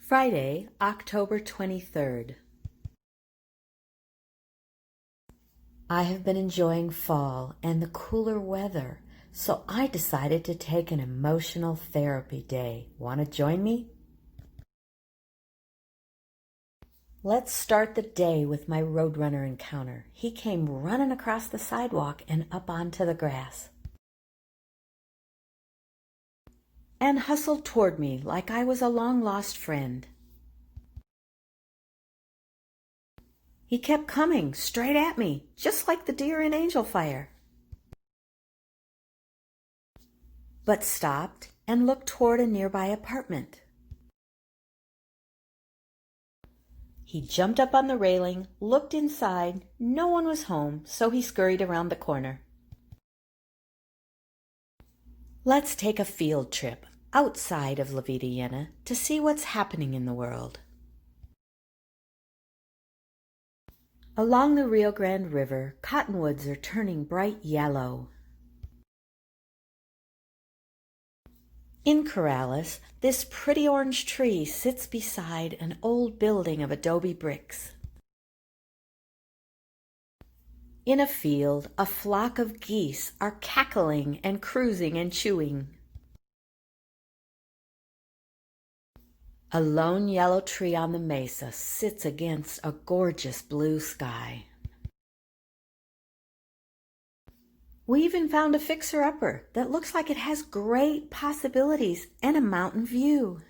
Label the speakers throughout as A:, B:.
A: Friday, October 23rd. I have been enjoying fall and the cooler weather, so I decided to take an emotional therapy day. Want to join me? Let's start the day with my Roadrunner encounter. He came running across the sidewalk and up onto the grass, and hustled toward me like I was a long-lost friend. He kept coming straight at me, just like the deer in Angel Fire, but stopped and looked toward a nearby apartment. He jumped up on the railing, looked inside. No one was home, so he scurried around the corner. Let's take a field trip outside of La Vida to see what's happening in the world. Along the Rio Grande River, cottonwoods are turning bright yellow. In Corrales, this pretty orange tree sits beside an old building of adobe bricks. In a field, a flock of geese are cackling and cruising and chewing. A lone yellow tree on the mesa sits against a gorgeous blue sky. We even found a fixer-upper that looks like it has great possibilities and a mountain view.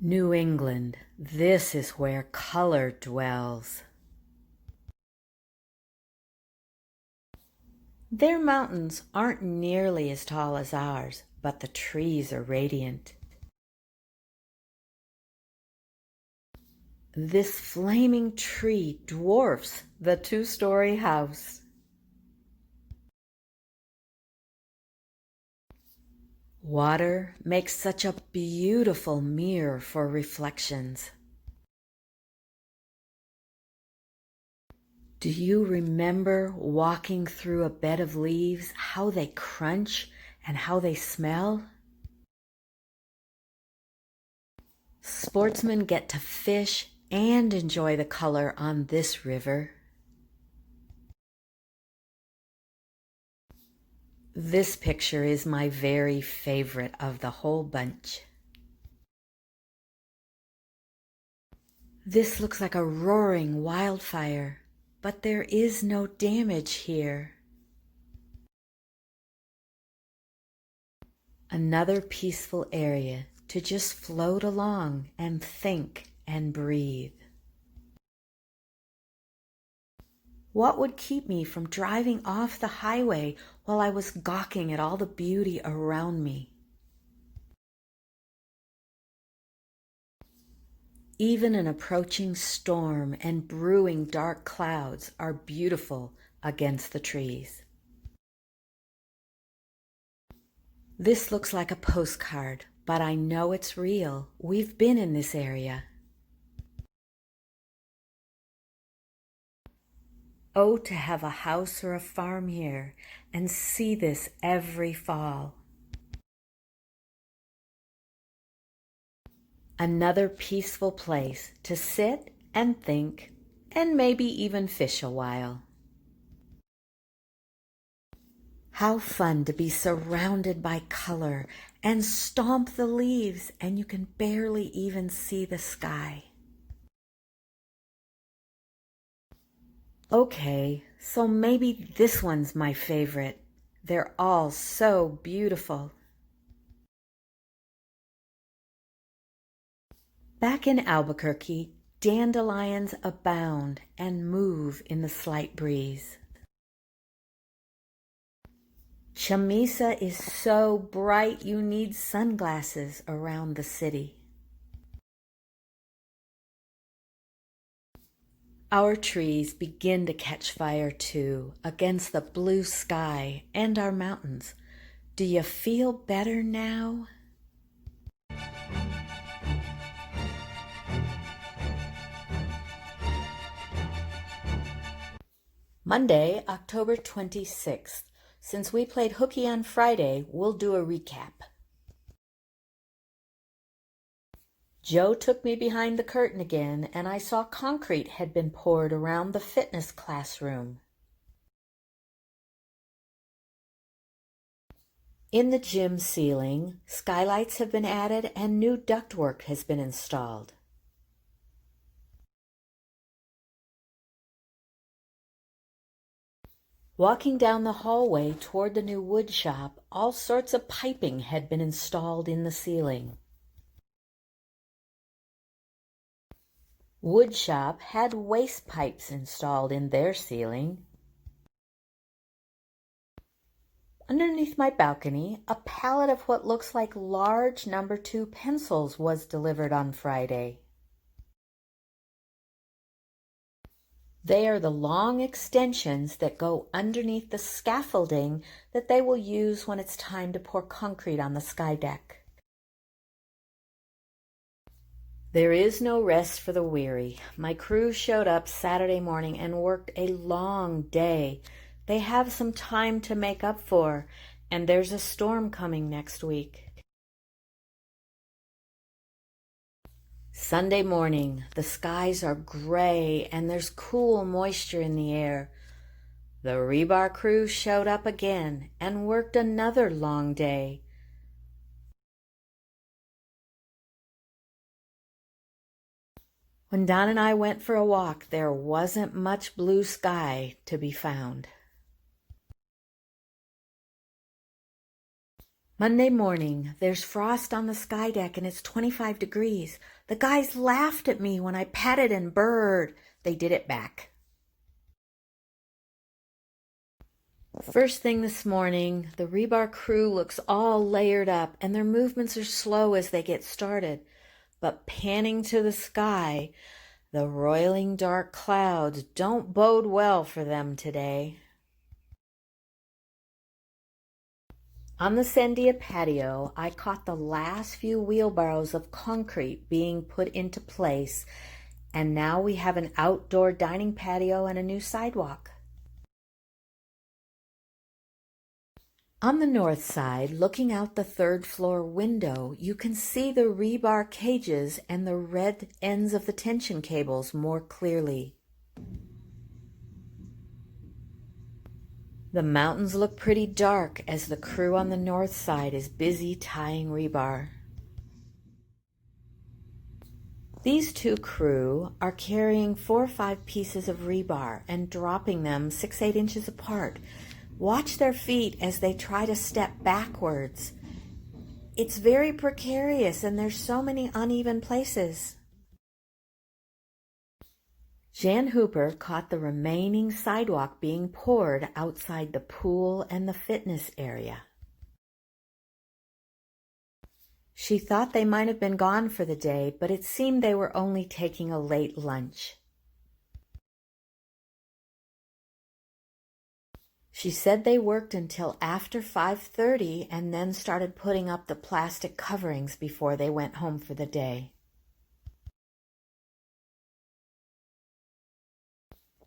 A: New England, this is where color dwells. Their mountains aren't nearly as tall as ours, but the trees are radiant. This flaming tree dwarfs the two-story house. Water makes such a beautiful mirror for reflections. Do you remember walking through a bed of leaves, how they crunch and how they smell? Sportsmen get to fish and enjoy the color on this river. This picture is my very favorite of the whole bunch. This looks like a roaring wildfire, but there is no damage here. Another peaceful area to just float along and think and breathe. What would keep me from driving off the highway while I was gawking at all the beauty around me? Even an approaching storm and brewing dark clouds are beautiful against the trees. This looks like a postcard, but I know it's real. We've been in this area. Oh, to have a house or a farm here and see this every fall. Another peaceful place to sit and think and maybe even fish a while. How fun to be surrounded by color and stomp the leaves and you can barely even see the sky. Okay, so maybe this one's my favorite. They're all so beautiful. Back in Albuquerque, dandelions abound and move in the slight breeze. Chamisa is so bright you need sunglasses around the city. Our trees begin to catch fire too, against the blue sky and our mountains. Do you feel better now? Monday, October 26th. Since we played hooky on Friday, we'll do a recap. Joe took me behind the curtain again, and I saw concrete had been poured around the fitness classroom. In the gym ceiling, skylights have been added and new ductwork has been installed. Walking down the hallway toward the new wood shop, all sorts of piping had been installed in the ceiling. Wood shop had waste pipes installed in their ceiling. Underneath my balcony, a pallet of what looks like large No. 2 pencils was delivered on Friday. They are the long extensions that go underneath the scaffolding that they will use when it's time to pour concrete on the sky deck. There is no rest for the weary. My crew showed up Saturday morning and worked a long day. They have some time to make up for, and there's a storm coming next week. Sunday morning, the skies are gray and there's cool moisture in the air. The rebar crew showed up again and worked another long day. When Don and I went for a walk, there wasn't much blue sky to be found. Monday morning, there's frost on the sky deck and it's 25 degrees. The guys laughed at me when I patted and burred. They did it back. First thing this morning, the rebar crew looks all layered up and their movements are slow as they get started. But panning to the sky, the roiling dark clouds don't bode well for them today. On the Sandia patio, I caught the last few wheelbarrows of concrete being put into place, and now we have an outdoor dining patio and a new sidewalk. On the north side, looking out the third floor window, you can see the rebar cages and the red ends of the tension cables more clearly. The mountains look pretty dark as the crew on the north side is busy tying rebar. These two crew are carrying 4 or 5 pieces of rebar and dropping them 6-8 inches apart. Watch their feet as they try to step backwards. It's very precarious and there's so many uneven places. Jan Hooper caught the remaining sidewalk being poured outside the pool and the fitness area. She thought they might have been gone for the day, but it seemed they were only taking a late lunch. She said they worked until after 5:30 and then started putting up the plastic coverings before they went home for the day.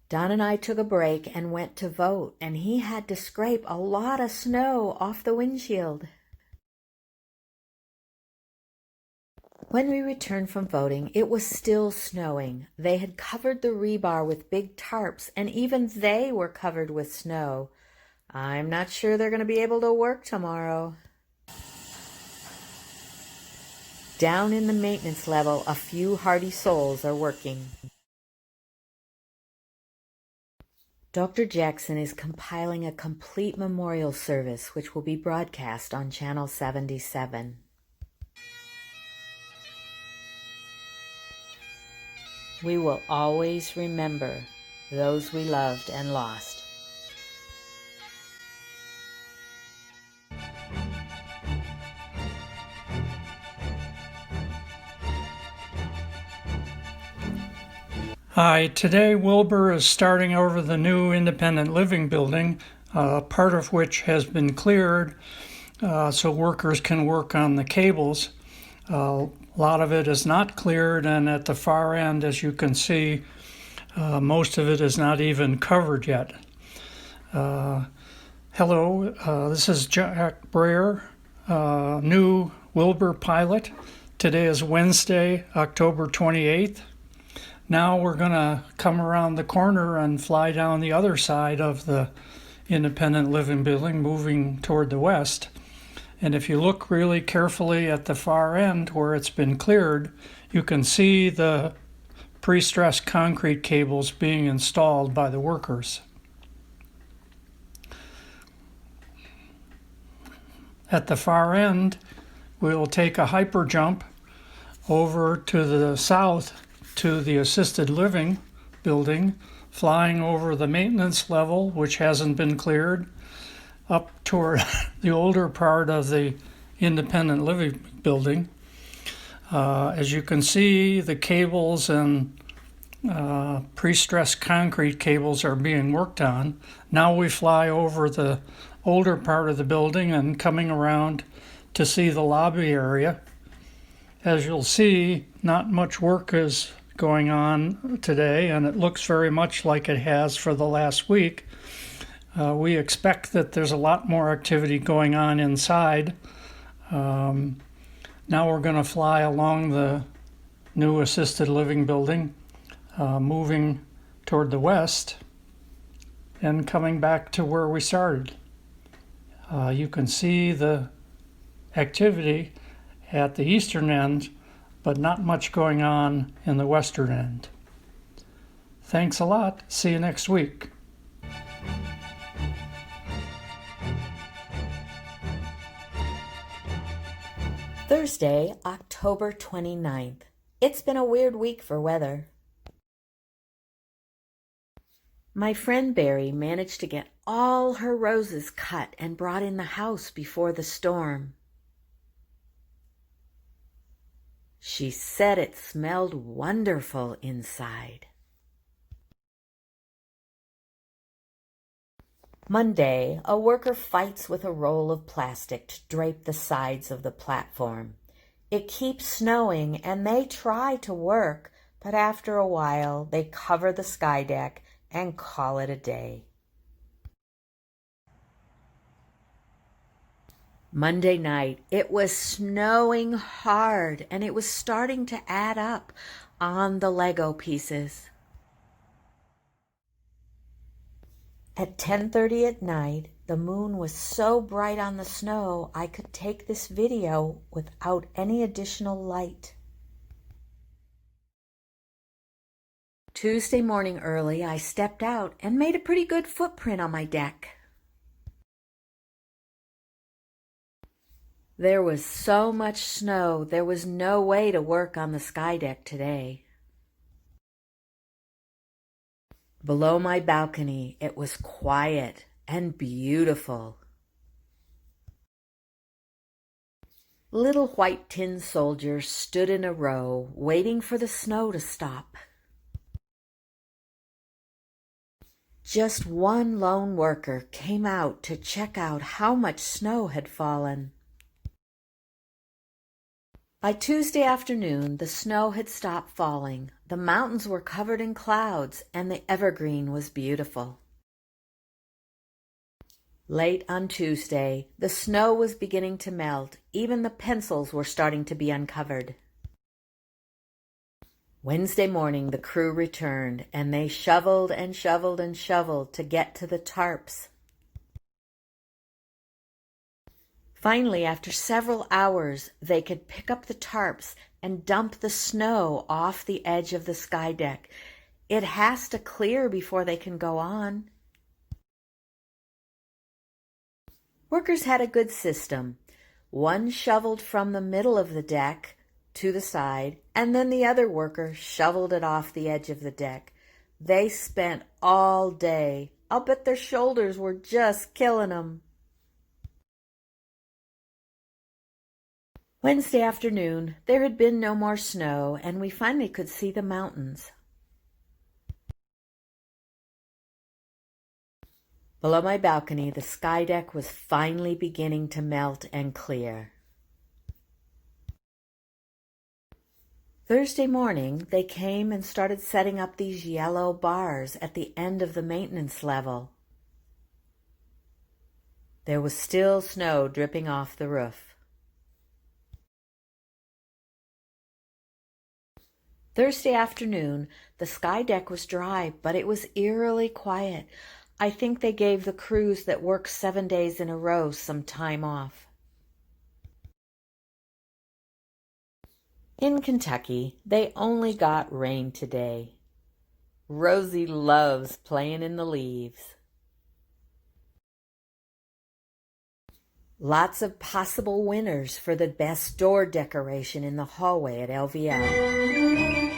A: Don and I took a break and went to vote, and he had to scrape a lot of snow off the windshield. When we returned from voting, it was still snowing. They had covered the rebar with big tarps, and even they were covered with snow. I'm not sure they're going to be able to work tomorrow. Down in the maintenance level, a few hardy souls are working. Dr. Jackson is compiling a complete memorial service which will be broadcast on Channel 77. We will always remember those we loved and lost.
B: Hi, today Wilbur is starting over the new independent living building, part of which has been cleared so workers can work on the cables. A lot of it is not cleared, and at the far end, as you can see, most of it is not even covered yet. Hello, this is Jack Breyer, new Wilbur pilot. Today is Wednesday, October 28th. Now we're going to come around the corner and fly down the other side of the independent living building, moving toward the west. And if you look really carefully at the far end where it's been cleared, you can see the pre-stressed concrete cables being installed by the workers. At the far end, we'll take a hyper jump over to the south to the assisted living building, flying over the maintenance level, which hasn't been cleared, up toward the older part of the independent living building. As you can see, the cables and pre-stressed concrete cables are being worked on. Now we fly over the older part of the building and coming around to see the lobby area. As you'll see, not much work is going on today, and it looks very much like it has for the last week. We expect that there's a lot more activity going on inside. Now we're going to fly along the new assisted living building, moving toward the west and coming back to where we started. You can see the activity at the eastern end, but not much going on in the western end. Thanks a lot. See you next week.
A: Thursday, October 29th. It's been a weird week for weather. My friend Barry managed to get all her roses cut and brought in the house before the storm. She said it smelled wonderful inside. Monday, a worker fights with a roll of plastic to drape the sides of the platform. It keeps snowing and they try to work, but after a while they cover the sky deck and call it a day. Monday night, it was snowing hard and it was starting to add up on the Lego pieces. At 10:30 at night, the moon was so bright on the snow I could take this video without any additional light. Tuesday morning early, I stepped out and made a pretty good footprint on my deck. There was so much snow, there was no way to work on the sky deck today. Below my balcony, it was quiet and beautiful. Little white tin soldiers stood in a row, waiting for the snow to stop. Just one lone worker came out to check out how much snow had fallen. By Tuesday afternoon, the snow had stopped falling. The mountains were covered in clouds, and the evergreen was beautiful. Late on Tuesday, the snow was beginning to melt. Even the pencils were starting to be uncovered. Wednesday morning, the crew returned, and they shoveled and shoveled and shoveled to get to the tarps. Finally, after several hours, they could pick up the tarps and dump the snow off the edge of the sky deck. It has to clear before they can go on. Workers had a good system. One shoveled from the middle of the deck to the side, and then the other worker shoveled it off the edge of the deck. They spent all day. I'll bet their shoulders were just killing them. Wednesday afternoon, there had been no more snow, and we finally could see the mountains. Below my balcony, the sky deck was finally beginning to melt and clear. Thursday morning, they came and started setting up these yellow bars at the end of the maintenance level. There was still snow dripping off the roof. Thursday afternoon, the sky deck was dry, but it was eerily quiet. I think they gave the crews that worked 7 days in a row some time off. In Kentucky, they only got rain today. Rosie loves playing in the leaves. Lots of possible winners for the best door decoration in the hallway at LVL.